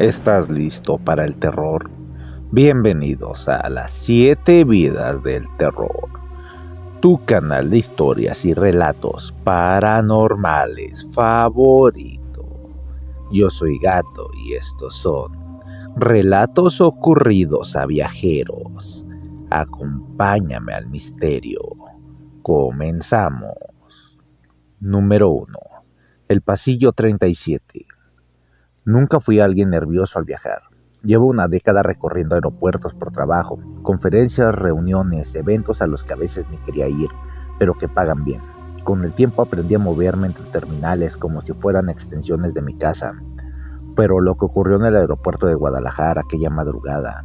¿Estás listo para el terror? Bienvenidos a las 7 vidas del terror, tu canal de historias y relatos paranormales favorito. Yo soy Gato y estos son relatos ocurridos a viajeros. Acompáñame al misterio. Comenzamos. Número 1. El pasillo 37. Nunca fui alguien nervioso al viajar. Llevo una década recorriendo aeropuertos por trabajo, conferencias, reuniones, eventos a los que a veces ni quería ir, pero que pagan bien. Con el tiempo aprendí a moverme entre terminales como si fueran extensiones de mi casa. Pero lo que ocurrió en el aeropuerto de Guadalajara aquella madrugada,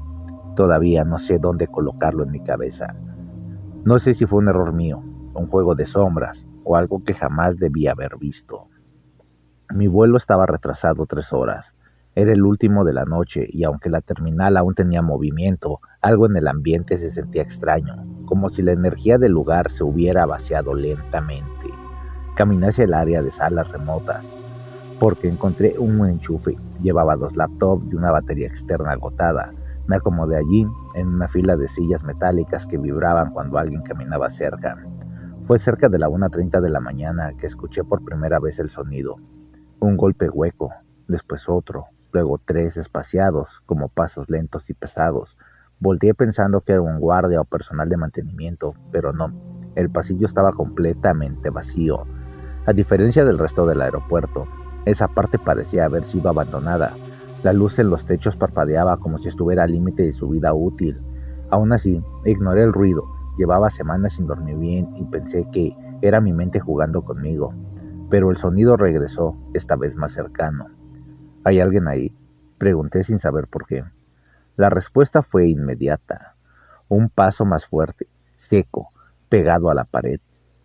todavía no sé dónde colocarlo en mi cabeza. No sé si fue un error mío, un juego de sombras o algo que jamás debí haber visto. Mi vuelo estaba retrasado 3 horas. Era el último de la noche y aunque la terminal aún tenía movimiento, algo en el ambiente se sentía extraño, como si la energía del lugar se hubiera vaciado lentamente. Caminé hacia el área de salas remotas, porque encontré un enchufe. Llevaba 2 laptops y una batería externa agotada. Me acomodé allí, en una fila de sillas metálicas que vibraban cuando alguien caminaba cerca. Fue cerca de la 1:30 de la mañana que escuché por primera vez el sonido. Un golpe hueco, después otro, luego 3 espaciados, como pasos lentos y pesados. Volteé pensando que era un guardia o personal de mantenimiento, pero no. El pasillo estaba completamente vacío. A diferencia del resto del aeropuerto, esa parte parecía haber sido abandonada. La luz en los techos parpadeaba como si estuviera al límite de su vida útil. Aún así, ignoré el ruido. Llevaba semanas sin dormir bien y pensé que era mi mente jugando conmigo. Pero el sonido regresó, esta vez más cercano. ¿Hay alguien ahí?, pregunté sin saber por qué. La respuesta fue inmediata. Un paso más fuerte, seco, pegado a la pared.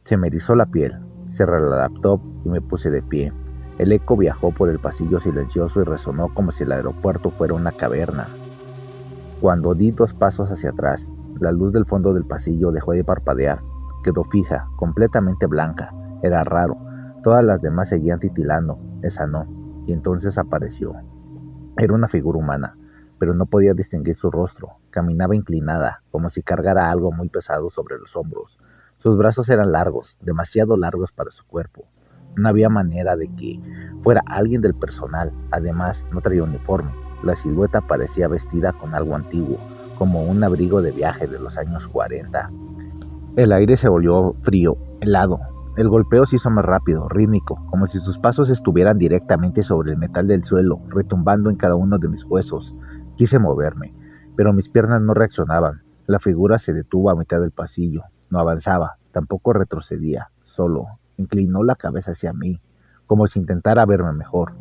Se me erizó la piel. Cerré la laptop y me puse de pie. El eco viajó por el pasillo silencioso y resonó como si el aeropuerto fuera una caverna. Cuando di 2 pasos hacia atrás, la luz del fondo del pasillo dejó de parpadear. Quedó fija, completamente blanca. Era raro. Todas las demás seguían titilando, esa no, y entonces apareció. Era una figura humana, pero no podía distinguir su rostro. Caminaba inclinada, como si cargara algo muy pesado sobre los hombros. Sus brazos eran largos, demasiado largos para su cuerpo. No había manera de que fuera alguien del personal. Además, no traía uniforme. La silueta parecía vestida con algo antiguo, como un abrigo de viaje de los años 40. El aire se volvió frío, helado. El golpeo se hizo más rápido, rítmico, como si sus pasos estuvieran directamente sobre el metal del suelo, retumbando en cada uno de mis huesos. Quise moverme, pero mis piernas no reaccionaban. La figura se detuvo a mitad del pasillo. No avanzaba, tampoco retrocedía, solo inclinó la cabeza hacia mí, como si intentara verme mejor.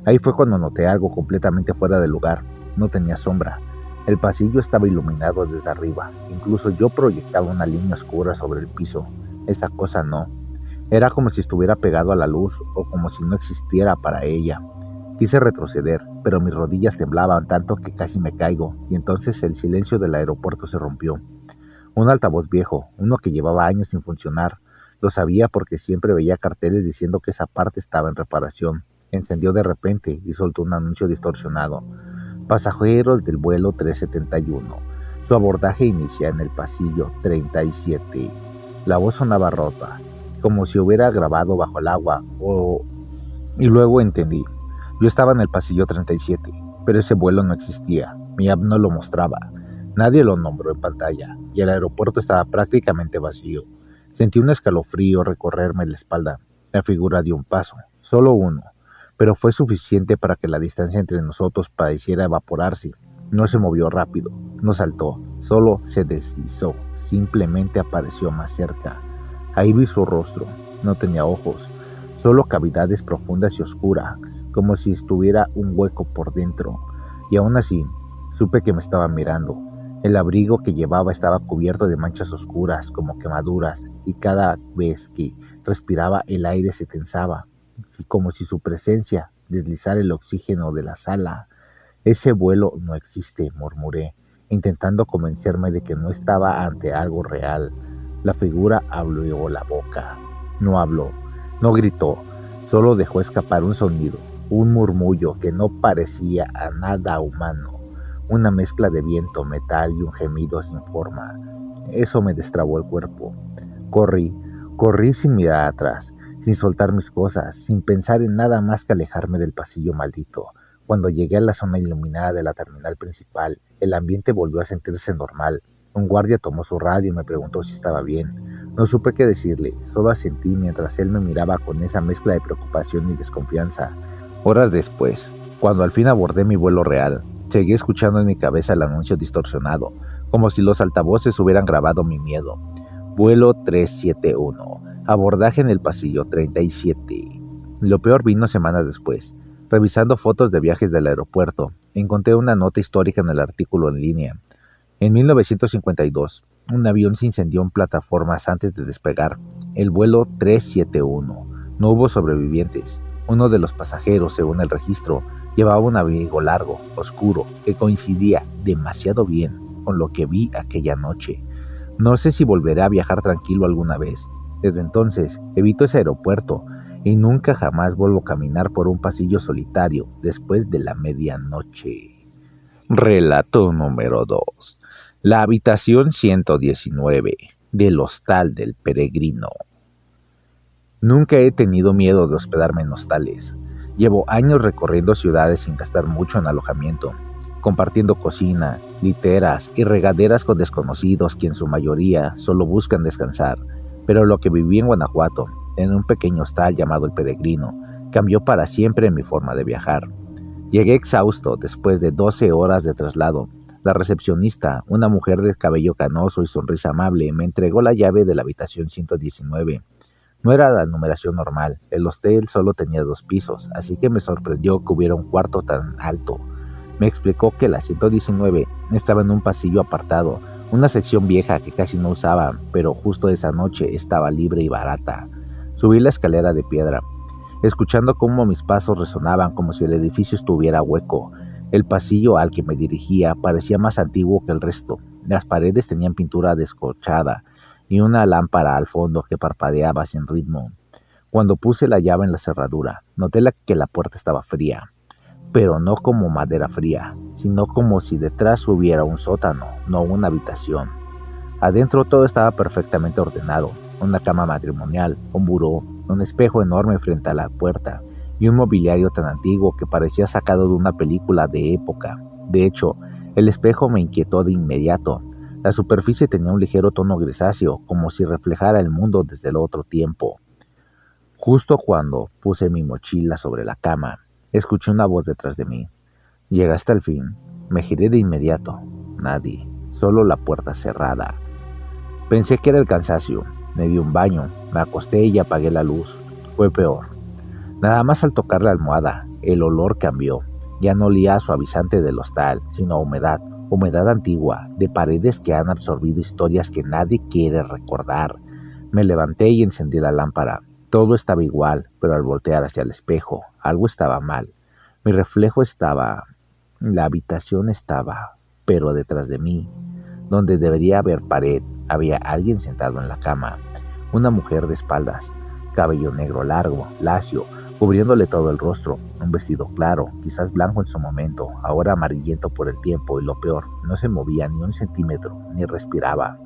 Ahí fue cuando noté algo completamente fuera de lugar. No tenía sombra. El pasillo estaba iluminado desde arriba. Incluso yo proyectaba una línea oscura sobre el piso. Esa cosa no. Era como si estuviera pegado a la luz o como si no existiera para ella. Quise retroceder, pero mis rodillas temblaban tanto que casi me caigo, y entonces el silencio del aeropuerto se rompió. Un altavoz viejo, uno que llevaba años sin funcionar. Lo sabía porque siempre veía carteles diciendo que esa parte estaba en reparación. Encendió de repente y soltó un anuncio distorsionado. Pasajeros del vuelo 371. Su abordaje inicia en el pasillo 37. La voz sonaba rota, como si hubiera grabado bajo el agua, y luego entendí. Yo estaba en el pasillo 37, pero ese vuelo no existía. Mi app no lo mostraba. Nadie lo nombró en pantalla, y el aeropuerto estaba prácticamente vacío. Sentí un escalofrío recorrerme la espalda. La figura dio un paso, solo uno, pero fue suficiente para que la distancia entre nosotros pareciera evaporarse. No se movió rápido, no saltó, solo se deslizó, simplemente apareció más cerca. Ahí vi su rostro, no tenía ojos, solo cavidades profundas y oscuras, como si estuviera un hueco por dentro. Y aún así, supe que me estaba mirando. El abrigo que llevaba estaba cubierto de manchas oscuras, como quemaduras, y cada vez que respiraba el aire se tensaba, como si su presencia deslizara el oxígeno de la sala. Ese vuelo no existe, murmuré, intentando convencerme de que no estaba ante algo real. La figura abrió la boca. No habló, no gritó, solo dejó escapar un sonido, un murmullo que no parecía a nada humano, una mezcla de viento, metal y un gemido sin forma. Eso me destrabó el cuerpo. Corrí, corrí sin mirar atrás, sin soltar mis cosas, sin pensar en nada más que alejarme del pasillo maldito. Cuando llegué a la zona iluminada de la terminal principal, el ambiente volvió a sentirse normal. Un guardia tomó su radio y me preguntó si estaba bien. No supe qué decirle, solo asentí mientras él me miraba con esa mezcla de preocupación y desconfianza. Horas después, cuando al fin abordé mi vuelo real, seguí escuchando en mi cabeza el anuncio distorsionado, como si los altavoces hubieran grabado mi miedo. Vuelo 371, abordaje en el pasillo 37. Lo peor vino semanas después. Revisando fotos de viajes del aeropuerto, encontré una nota histórica en el artículo en línea. En 1952, un avión se incendió en plataformas antes de despegar, el vuelo 371. No hubo sobrevivientes. Uno de los pasajeros, según el registro, llevaba un abrigo largo, oscuro, que coincidía demasiado bien con lo que vi aquella noche. No sé si volveré a viajar tranquilo alguna vez. Desde entonces, evito ese aeropuerto y nunca jamás vuelvo a caminar por un pasillo solitario después de la medianoche. Relato número 2. La habitación 119 del Hostal del Peregrino. Nunca he tenido miedo de hospedarme en hostales. Llevo años recorriendo ciudades sin gastar mucho en alojamiento, compartiendo cocina, literas y regaderas con desconocidos que en su mayoría solo buscan descansar. Pero lo que viví en Guanajuato, en un pequeño hostal llamado El Peregrino, cambió para siempre mi forma de viajar. Llegué exhausto después de 12 horas de traslado. La recepcionista, una mujer de cabello canoso y sonrisa amable, me entregó la llave de la habitación 119. No era la numeración normal, el hostel solo tenía 2 pisos, así que me sorprendió que hubiera un cuarto tan alto. Me explicó que la 119 estaba en un pasillo apartado, una sección vieja que casi no usaba, pero justo esa noche estaba libre y barata. Subí la escalera de piedra, escuchando cómo mis pasos resonaban como si el edificio estuviera hueco. El pasillo al que me dirigía parecía más antiguo que el resto. Las paredes tenían pintura descorchada y una lámpara al fondo que parpadeaba sin ritmo. Cuando puse la llave en la cerradura, noté que la puerta estaba fría, pero no como madera fría, sino como si detrás hubiera un sótano, no una habitación. Adentro todo estaba perfectamente ordenado, una cama matrimonial, un buró, un espejo enorme frente a la puerta y un mobiliario tan antiguo que parecía sacado de una película de época. De hecho, el espejo me inquietó de inmediato. La superficie tenía un ligero tono grisáceo, como si reflejara el mundo desde el otro tiempo. Justo cuando puse mi mochila sobre la cama, escuché una voz detrás de mí. «¿Llegaste al fin?» Me giré de inmediato. Nadie, solo la puerta cerrada. Pensé que era el cansancio. Me di un baño, me acosté y apagué la luz. Fue peor. Nada más al tocar la almohada, el olor cambió. Ya no olía a suavizante del hostal, sino a humedad. Humedad antigua, de paredes que han absorbido historias que nadie quiere recordar. Me levanté y encendí la lámpara. Todo estaba igual, pero al voltear hacia el espejo, algo estaba mal. Mi reflejo estaba... La habitación estaba, pero detrás de mí. Donde debería haber pared, había alguien sentado en la cama. Una mujer de espaldas, cabello negro largo, lacio, cubriéndole todo el rostro, un vestido claro, quizás blanco en su momento, ahora amarillento por el tiempo, y lo peor, no se movía ni un centímetro, ni respiraba.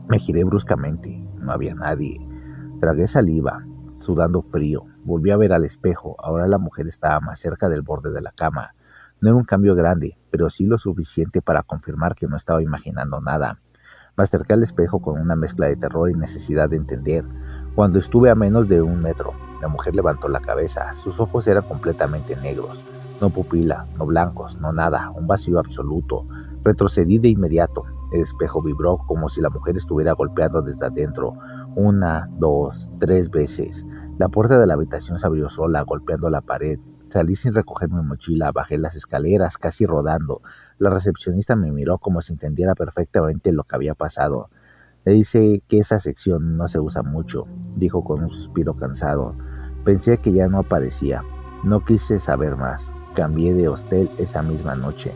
Me giré bruscamente, no había nadie. Tragué saliva, sudando frío, volví a ver al espejo, ahora la mujer estaba más cerca del borde de la cama. No era un cambio grande, pero sí lo suficiente para confirmar que no estaba imaginando nada. Me acerqué al espejo con una mezcla de terror y necesidad de entender. Cuando estuve a menos de 1 metro, la mujer levantó la cabeza. Sus ojos eran completamente negros. No pupila, no blancos, no nada, un vacío absoluto. Retrocedí de inmediato. El espejo vibró como si la mujer estuviera golpeando desde adentro. 1, 2, 3 veces. La puerta de la habitación se abrió sola, golpeando la pared. Salí sin recoger mi mochila, bajé las escaleras, casi rodando. La recepcionista me miró como si entendiera perfectamente lo que había pasado. Le dice que esa sección no se usa mucho, dijo con un suspiro cansado. Pensé que ya no aparecía. No quise saber más. Cambié de hostel esa misma noche.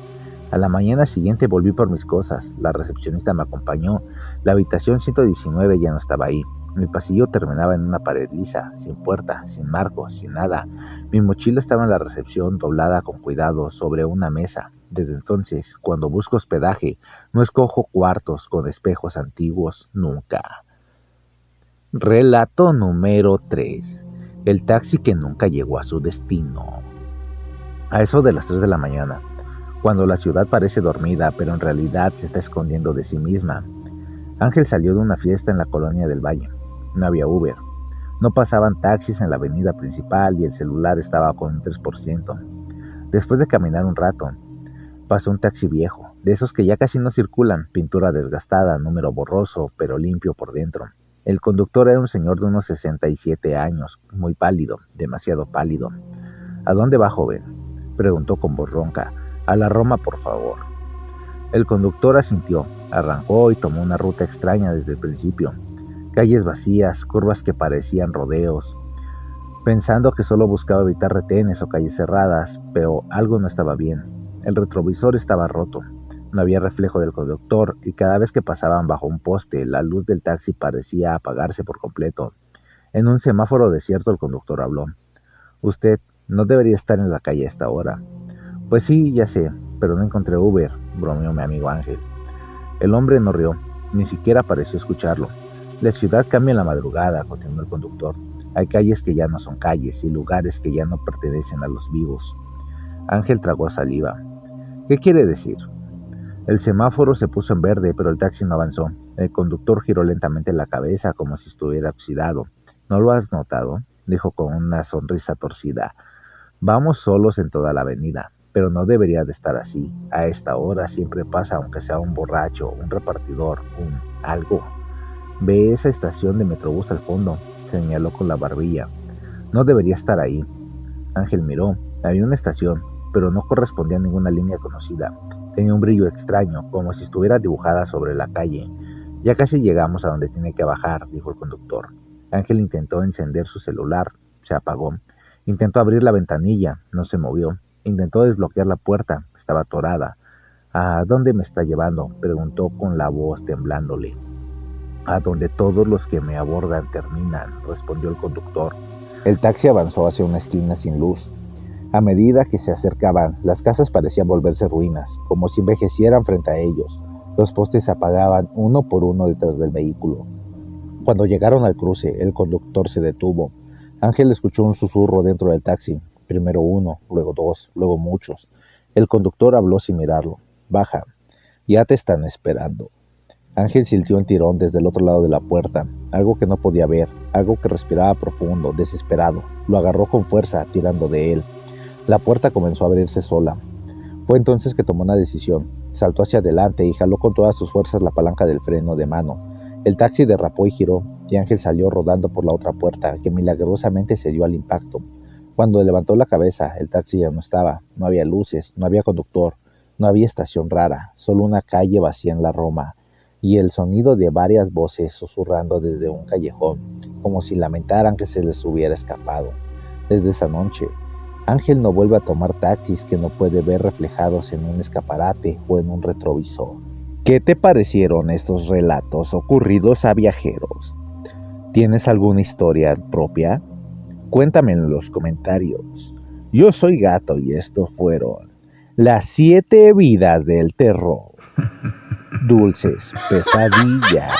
A la mañana siguiente volví por mis cosas. La recepcionista me acompañó. La habitación 119 ya no estaba ahí. El pasillo terminaba en una pared lisa, sin puerta, sin marco, sin nada. Mi mochila estaba en la recepción, doblada con cuidado sobre una mesa. Desde entonces, cuando busco hospedaje, no escojo cuartos con espejos antiguos, nunca. Relato número 3. El taxi que nunca llegó a su destino. A eso de las 3 de la mañana, cuando la ciudad parece dormida, pero en realidad se está escondiendo de sí misma, Ángel salió de una fiesta en la colonia del Valle. No había Uber. No pasaban taxis en la avenida principal y el celular estaba con un 3%. Después de caminar un rato, pasó un taxi viejo, de esos que ya casi no circulan, pintura desgastada, número borroso, pero limpio por dentro. El conductor era un señor de unos 67 años, muy pálido, demasiado pálido. ¿A dónde va, joven?, preguntó con voz ronca. A la Roma, por favor. El conductor asintió, arrancó y tomó una ruta extraña desde el principio. Calles vacías, curvas que parecían rodeos, pensando que solo buscaba evitar retenes o calles cerradas, pero algo no estaba bien. El retrovisor estaba roto, no había reflejo del conductor y cada vez que pasaban bajo un poste, la luz del taxi parecía apagarse por completo. En un semáforo desierto el conductor habló. Usted no debería estar en la calle a esta hora. Pues sí, ya sé, pero no encontré Uber, bromeó mi amigo Ángel. El hombre no rió, ni siquiera pareció escucharlo. La ciudad cambia en la madrugada, continuó el conductor. Hay calles que ya no son calles y lugares que ya no pertenecen a los vivos. Ángel tragó saliva. ¿Qué quiere decir? El semáforo se puso en verde, pero el taxi no avanzó. El conductor giró lentamente la cabeza como si estuviera oxidado. ¿No lo has notado?, dijo con una sonrisa torcida. Vamos solos en toda la avenida, pero no debería de estar así. A esta hora siempre pasa, aunque sea un borracho, un repartidor, algo. ¿Ve esa estación de Metrobús al fondo?, señaló con la barbilla. No debería estar ahí. Ángel miró. Había una estación, pero no correspondía a ninguna línea conocida. Tenía un brillo extraño, como si estuviera dibujada sobre la calle. Ya casi llegamos a donde tiene que bajar, dijo el conductor. Ángel intentó encender su celular. Se apagó. Intentó abrir la ventanilla. No se movió. Intentó desbloquear la puerta. Estaba atorada. ¿A dónde me está llevando?, preguntó con la voz temblándole. A donde todos los que me abordan terminan, respondió el conductor. El taxi avanzó hacia una esquina sin luz. A medida que se acercaban, las casas parecían volverse ruinas, como si envejecieran frente a ellos. Los postes se apagaban uno por uno detrás del vehículo. Cuando llegaron al cruce, el conductor se detuvo. Ángel escuchó un susurro dentro del taxi. Primero uno, luego dos, luego muchos. El conductor habló sin mirarlo. Baja. Ya te están esperando. Ángel sintió un tirón desde el otro lado de la puerta, algo que no podía ver, algo que respiraba profundo, desesperado. Lo agarró con fuerza, tirando de él. La puerta comenzó a abrirse sola. Fue entonces que tomó una decisión. Saltó hacia adelante y jaló con todas sus fuerzas la palanca del freno de mano. El taxi derrapó y giró, y Ángel salió rodando por la otra puerta, que milagrosamente cedió al impacto. Cuando levantó la cabeza, el taxi ya no estaba. No había luces, no había conductor, no había estación rara, solo una calle vacía en la Roma, y el sonido de varias voces susurrando desde un callejón, como si lamentaran que se les hubiera escapado. Desde esa noche, Ángel no vuelve a tomar taxis que no puede ver reflejados en un escaparate o en un retrovisor. ¿Qué te parecieron estos relatos ocurridos a viajeros? ¿Tienes alguna historia propia? Cuéntame en los comentarios. Yo soy Gato y estos fueron las 7 vidas del terror. Dulces pesadillas.